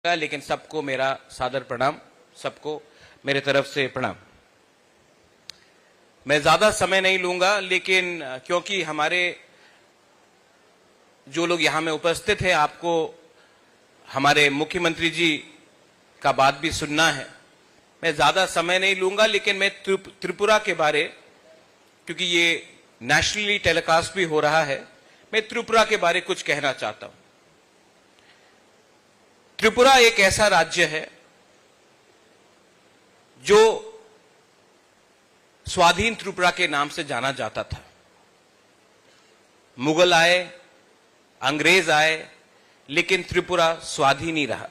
लेकिन सबको मेरा सादर प्रणाम, सबको मेरे तरफ से प्रणाम। मैं ज्यादा समय नहीं लूंगा, लेकिन क्योंकि हमारे जो लोग यहां में उपस्थित हैं, आपको हमारे मुख्यमंत्री जी का बात भी सुनना है। मैं ज्यादा समय नहीं लूंगा, लेकिन मैं त्रिपुरा के बारे, क्योंकि ये नेशनली टेलीकास्ट भी हो रहा है, मैं त्रिपुरा के बारे कुछ कहना चाहता हूं। त्रिपुरा एक ऐसा राज्य है जो स्वाधीन त्रिपुरा के नाम से जाना जाता था। मुगल आए, अंग्रेज आए, लेकिन त्रिपुरा स्वाधीन ही रहा।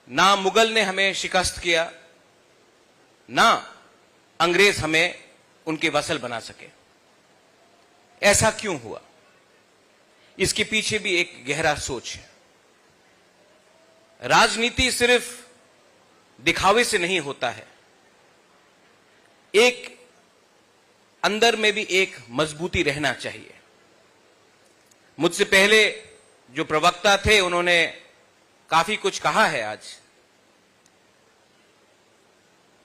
ना मुगल ने हमें शिकस्त किया, ना अंग्रेज हमें उनके वसल बना सके। ऐसा क्यों हुआ? इसके पीछे भी एक गहरा सोच है। राजनीति सिर्फ दिखावे से नहीं होता है, एक अंदर में भी एक मजबूती रहना चाहिए। मुझसे पहले जो प्रवक्ता थे, उन्होंने काफी कुछ कहा है। आज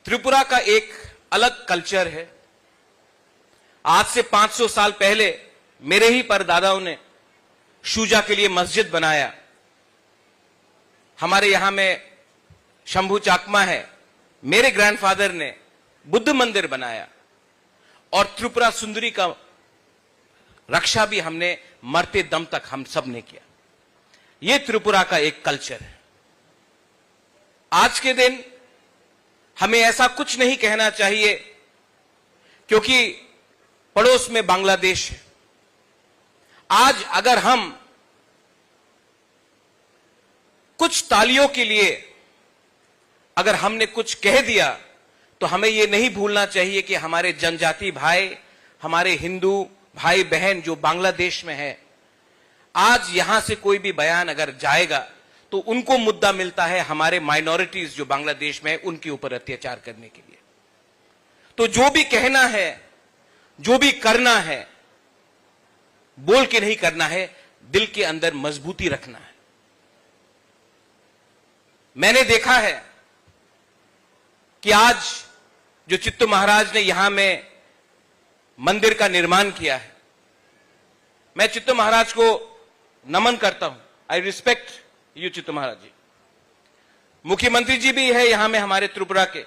त्रिपुरा का एक अलग कल्चर है। आज से 500 साल पहले मेरे ही परदादाओं ने शूजा के लिए मस्जिद बनाया। हमारे यहां में शंभू चाकमा है, मेरे ग्रैंडफादर ने बुद्ध मंदिर बनाया, और त्रिपुरा सुंदरी का रक्षा भी हमने मरते दम तक हम सब ने किया। यह त्रिपुरा का एक कल्चर है। आज के दिन हमें ऐसा कुछ नहीं कहना चाहिए, क्योंकि पड़ोस में बांग्लादेश है। आज अगर हम कुछ तालियों के लिए अगर हमने कुछ कह दिया, तो हमें यह नहीं भूलना चाहिए कि हमारे जनजाति भाई, हमारे हिंदू भाई बहन जो बांग्लादेश में है, आज यहां से कोई भी बयान अगर जाएगा तो उनको मुद्दा मिलता है हमारे माइनॉरिटीज जो बांग्लादेश में है उनके ऊपर अत्याचार करने के लिए। तो जो भी कहना है, जो भी करना है, बोल के नहीं करना है, दिल के अंदर मजबूती रखना है। मैंने देखा है कि आज जो चित्तू महाराज ने यहां में मंदिर का निर्माण किया है, मैं चित्तू महाराज को नमन करता हूं। आई रिस्पेक्ट यू चित्तू महाराज जी। मुख्यमंत्री जी भी है यहां में हमारे त्रिपुरा के,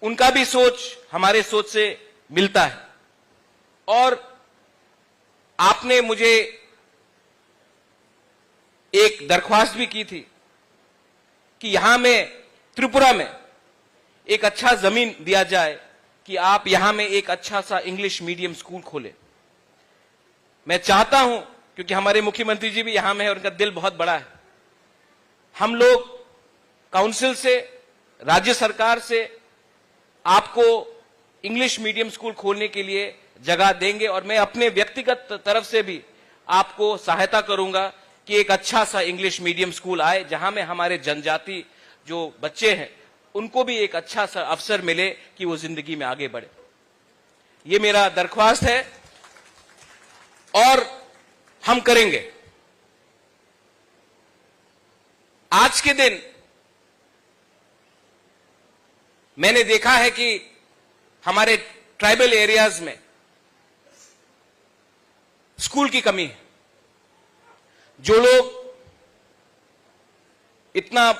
उनका भी सोच हमारे सोच से मिलता है। और आपने मुझे एक दरख्वास्त भी की थी कि यहां में त्रिपुरा में एक अच्छा जमीन दिया जाए कि आप यहां में एक अच्छा सा इंग्लिश मीडियम स्कूल खोलें। मैं चाहता हूं, क्योंकि हमारे मुख्यमंत्री जी भी यहां में है और उनका दिल बहुत बड़ा है, हम लोग काउंसिल से, राज्य सरकार से आपको इंग्लिश मीडियम स्कूल खोलने के लिए जगह देंगे। और मैं अपने व्यक्तिगत तरफ से भी आपको सहायता करूंगा कि एक अच्छा सा इंग्लिश मीडियम स्कूल आए, जहां में हमारे जनजाति जो बच्चे हैं उनको भी एक अच्छा सा अवसर मिले कि वो जिंदगी में आगे बढ़े। ये मेरा दरख्वास्त है और हम करेंगे। आज के दिन मैंने देखा है कि हमारे ट्राइबल एरियाज में स्कूल की कमी है। जो लोग इतना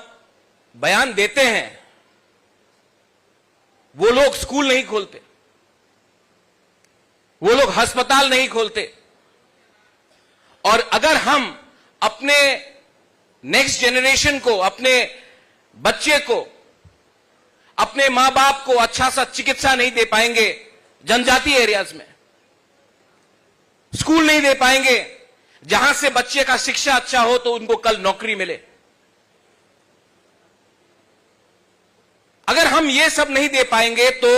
बयान देते हैं, वो लोग स्कूल नहीं खोलते, वो लोग अस्पताल नहीं खोलते। और अगर हम अपने नेक्स्ट जनरेशन को, अपने बच्चे को, अपने मां बाप को अच्छा सा चिकित्सा नहीं दे पाएंगे, जनजाति एरियाज में स्कूल नहीं दे पाएंगे जहां से बच्चे का शिक्षा अच्छा हो, तो उनको कल नौकरी मिले। अगर हम ये सब नहीं दे पाएंगे तो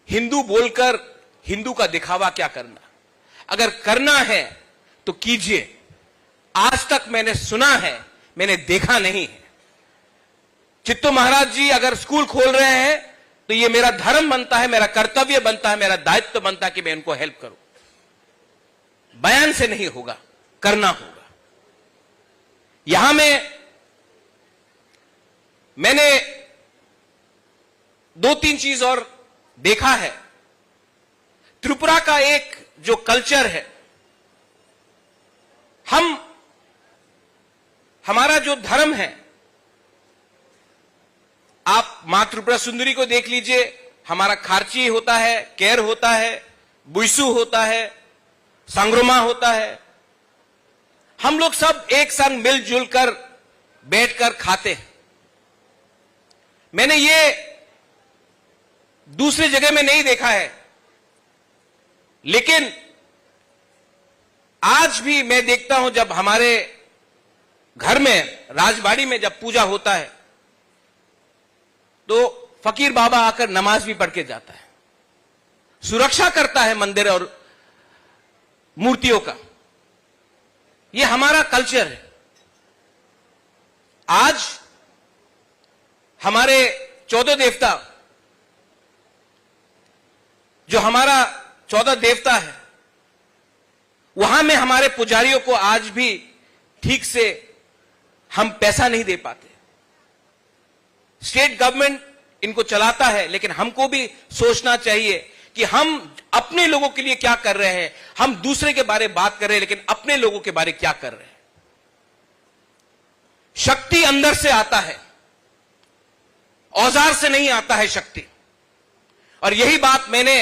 हिंदू बोलकर हिंदू का दिखावा क्या करना? अगर करना है तो कीजिए। आज तक मैंने सुना है, मैंने देखा नहीं है। चित्तू महाराज जी अगर स्कूल खोल रहे हैं तो ये मेरा धर्म बनता है, मेरा कर्तव्य बनता है, मेरा दायित्व बनता है कि मैं इनको हेल्प करूं। बयान से नहीं होगा, करना होगा। यहां में मैंने 2-3 चीज और देखा है। त्रिपुरा का एक जो कल्चर है, हमारा जो धर्म है, आप मां त्रिपुरा सुंदरी को देख लीजिए, हमारा खारची होता है, केर होता है, बुइसु होता है, संग्रोमा होता है। हम लोग सब एक संग मिलजुल कर बैठकर खाते हैं। मैंने ये दूसरी जगह में नहीं देखा है, लेकिन आज भी मैं देखता हूं जब हमारे घर में राजबाड़ी में जब पूजा होता है तो फकीर बाबा आकर नमाज भी पढ़ के जाता है, सुरक्षा करता है मंदिर और मूर्तियों का। यह हमारा कल्चर है। आज हमारे 14 देवता, जो हमारा 14 देवता है, वहां में हमारे पुजारियों को आज भी ठीक से हम पैसा नहीं दे पाते। स्टेट गवर्नमेंट इनको चलाता है, लेकिन हमको भी सोचना चाहिए कि हम अपने लोगों के लिए क्या कर रहे हैं। हम दूसरे के बारे में बात कर रहे हैं, लेकिन अपने लोगों के बारे में क्या कर रहे हैं। शक्ति अंदर से आता है, औजार से नहीं आता है शक्ति। और यही बात मैंने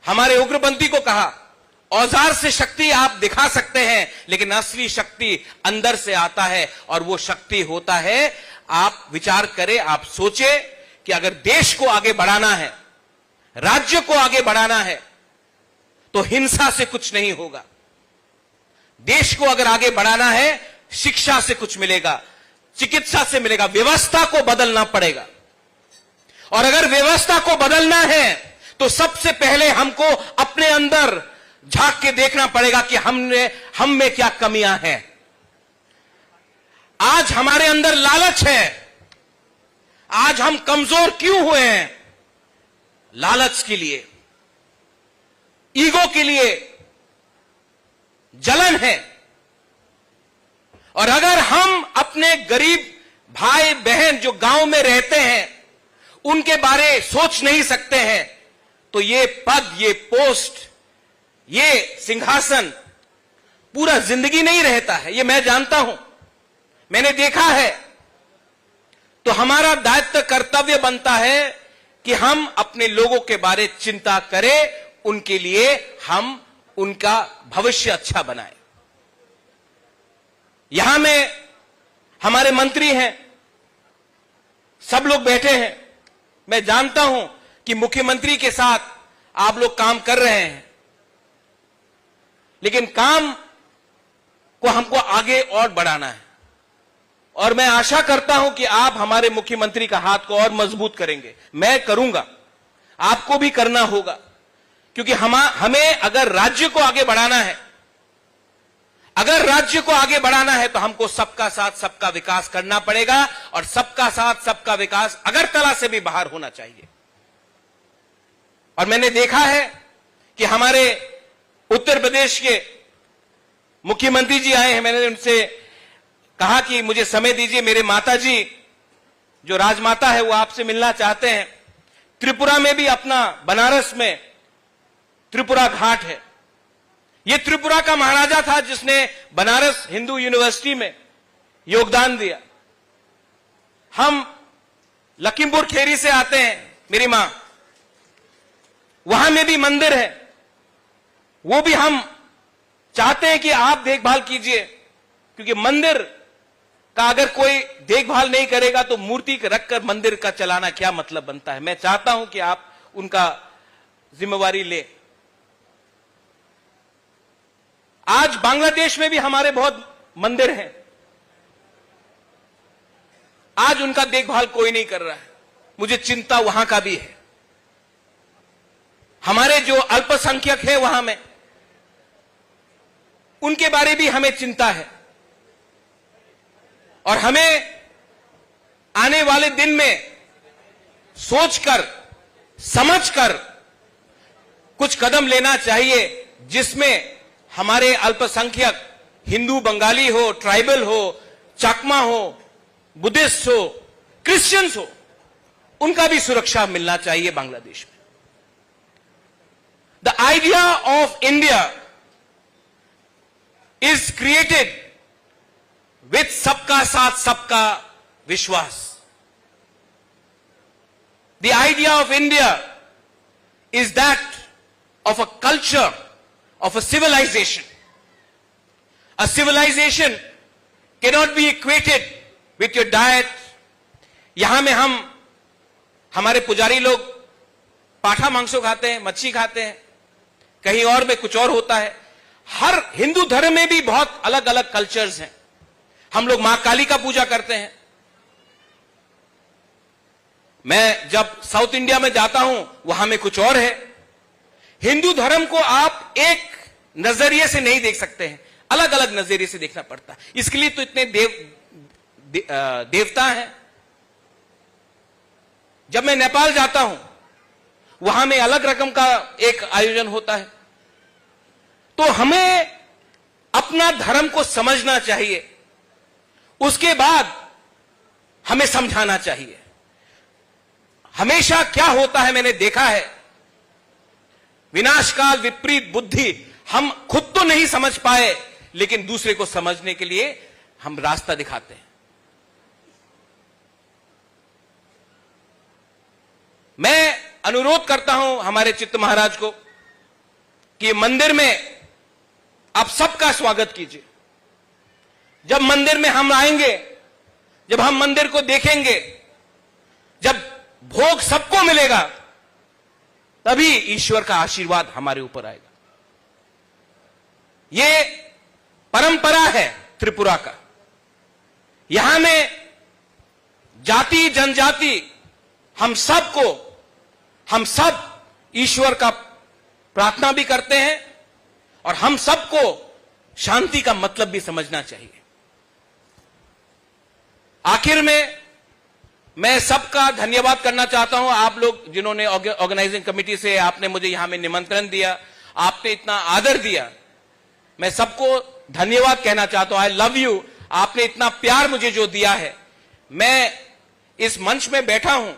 हमारे उग्रपंथी को कहा, औजार से शक्ति आप दिखा सकते हैं, लेकिन असली शक्ति अंदर से आता है। और वो शक्ति होता है, आप विचार करें, आप सोचें कि अगर देश को आगे बढ़ाना है, राज्य को आगे बढ़ाना है, तो हिंसा से कुछ नहीं होगा। देश को अगर आगे बढ़ाना है, शिक्षा से कुछ मिलेगा, चिकित्सा से मिलेगा, व्यवस्था को बदलना पड़ेगा। और अगर व्यवस्था को बदलना है तो सबसे पहले हमको अपने अंदर झांक के देखना पड़ेगा कि हम में क्या कमियां हैं। आज हमारे अंदर लालच है, आज हम कमजोर क्यों हुए हैं? लालच के लिए, ईगो के लिए, जलन है। और अगर हम अपने गरीब भाई बहन जो गांव में रहते हैं उनके बारे सोच नहीं सकते हैं, तो ये पद, ये पोस्ट, ये सिंहासन पूरा जिंदगी नहीं रहता है। ये मैं जानता हूं, मैंने देखा है। तो हमारा दायित्व, कर्तव्य बनता है कि हम अपने लोगों के बारे चिंता करें, उनके लिए हम उनका भविष्य अच्छा बनाएं। यहां में हमारे मंत्री हैं, सब लोग बैठे हैं। मैं जानता हूं कि मुख्यमंत्री के साथ आप लोग काम कर रहे हैं, लेकिन काम को हमको आगे और बढ़ाना है। और मैं आशा करता हूं कि आप हमारे मुख्यमंत्री का हाथ को और मजबूत करेंगे। मैं करूंगा, आपको भी करना होगा, क्योंकि हमें अगर राज्य को आगे बढ़ाना है, अगर राज्य को आगे बढ़ाना है तो हमको सबका साथ सबका विकास करना पड़ेगा। और सबका साथ सबका विकास अगरतला से भी बाहर होना चाहिए। और मैंने देखा है कि हमारे उत्तर प्रदेश के मुख्यमंत्री जी आए हैं। मैंने उनसे कहा कि मुझे समय दीजिए, मेरे माता जी जो राजमाता है वो आपसे मिलना चाहते हैं। त्रिपुरा में भी अपना बनारस में त्रिपुरा घाट है। ये त्रिपुरा का महाराजा था जिसने बनारस हिंदू यूनिवर्सिटी में योगदान दिया। हम लखीमपुर खेरी से आते हैं, मेरी मां, वहां में भी मंदिर है, वो भी हम चाहते हैं कि आप देखभाल कीजिए, क्योंकि मंदिर का अगर कोई देखभाल नहीं करेगा तो मूर्ति रखकर मंदिर का चलाना क्या मतलब बनता है। मैं चाहता हूं कि आप उनका जिम्मेवारी ले। आज बांग्लादेश में भी हमारे बहुत मंदिर हैं, आज उनका देखभाल कोई नहीं कर रहा है। मुझे चिंता वहां का भी है। हमारे जो अल्पसंख्यक है वहां में, उनके बारे भी हमें चिंता है। और हमें आने वाले दिन में सोचकर समझकर कुछ कदम लेना चाहिए, जिसमें हमारे अल्पसंख्यक, हिंदू बंगाली हो, ट्राइबल हो, चाकमा हो, बुद्धिस्ट हो, क्रिश्चियंस हो, उनका भी सुरक्षा मिलना चाहिए बांग्लादेश में। The idea of India is created with सबका साथ सबका विश्वास। The idea of India is that of a culture, of a civilization. A civilization cannot be equated with your diet. यहां में हमारे पुजारी लोग पाठा मांसो खाते हैं, मच्छी खाते हैं, कहीं और में कुछ और होता है। हर हिंदू धर्म में भी बहुत अलग अलग कल्चर्स हैं। हम लोग मां काली का पूजा करते हैं। मैं जब साउथ इंडिया में जाता हूं, वहां में कुछ और है। हिंदू धर्म को आप एक नजरिए से नहीं देख सकते हैं, अलग अलग नजरिए से देखना पड़ता है। इसके लिए तो इतने देवता हैं। जब मैं नेपाल जाता हूं, वहां में अलग रकम का एक आयोजन होता है। तो हमें अपना धर्म को समझना चाहिए, उसके बाद हमें समझाना चाहिए। हमेशा क्या होता है, मैंने देखा है, विनाशकाल विपरीत बुद्धि। हम खुद तो नहीं समझ पाए, लेकिन दूसरे को समझने के लिए हम रास्ता दिखाते हैं। मैं अनुरोध करता हूं हमारे चित्त महाराज को कि मंदिर में आप सबका स्वागत कीजिए। जब मंदिर में हम आएंगे, जब हम मंदिर को देखेंगे, जब भोग सबको मिलेगा, तभी ईश्वर का आशीर्वाद हमारे ऊपर आएगा। यह परंपरा है त्रिपुरा का। यहां में जाति जनजाति हम सब ईश्वर का प्रार्थना भी करते हैं, और हम सबको शांति का मतलब भी समझना चाहिए। आखिर में मैं सबका धन्यवाद करना चाहता हूं। आप लोग जिन्होंने ऑर्गेनाइजिंग कमेटी से आपने मुझे यहां में निमंत्रण दिया, आपने इतना आदर दिया, मैं सबको धन्यवाद कहना चाहता हूं। I love you. आपने इतना प्यार मुझे जो दिया है, मैं इस मंच में बैठा हूं,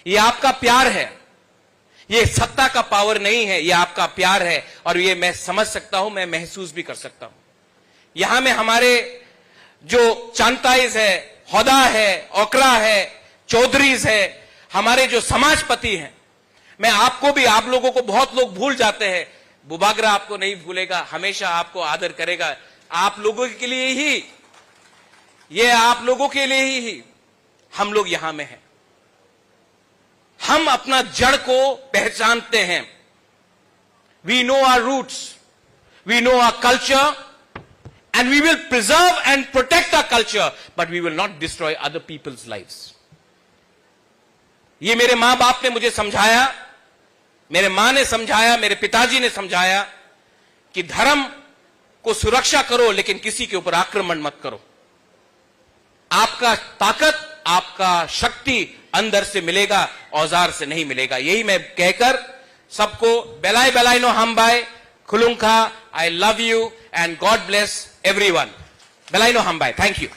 ये आपका प्यार है। ये सत्ता का पावर नहीं है, ये आपका प्यार है, और ये मैं समझ सकता हूं, मैं महसूस भी कर सकता हूं। यहां में हमारे जो चांताइज है, होदा है, ओकरा है, चौधरीज है, हमारे जो समाजपति हैं, मैं आपको भी, आप लोगों को बहुत लोग भूल जाते हैं, बुबागरा आपको नहीं भूलेगा, हमेशा आपको आदर करेगा। आप लोगों के लिए ही, ये आप लोगों के लिए ही हम लोग यहां में हैं। हम अपना जड़ को पहचानते हैं। We know our roots, we know our culture, and we will preserve and protect our culture, but we will not destroy other people's lives. ये मेरे मां बाप ने मुझे समझाया, मेरे मां ने समझाया, मेरे पिताजी ने समझाया कि धर्म को सुरक्षा करो, लेकिन किसी के ऊपर आक्रमण मत करो। आपका ताकत, आपका शक्ति अंदर से मिलेगा, औजार से नहीं मिलेगा। यही मैं कहकर सबको बेलाई बेलाई no हमबाई खुलुंखा, I love you and God bless everyone. Belaino Hambai. Thank you.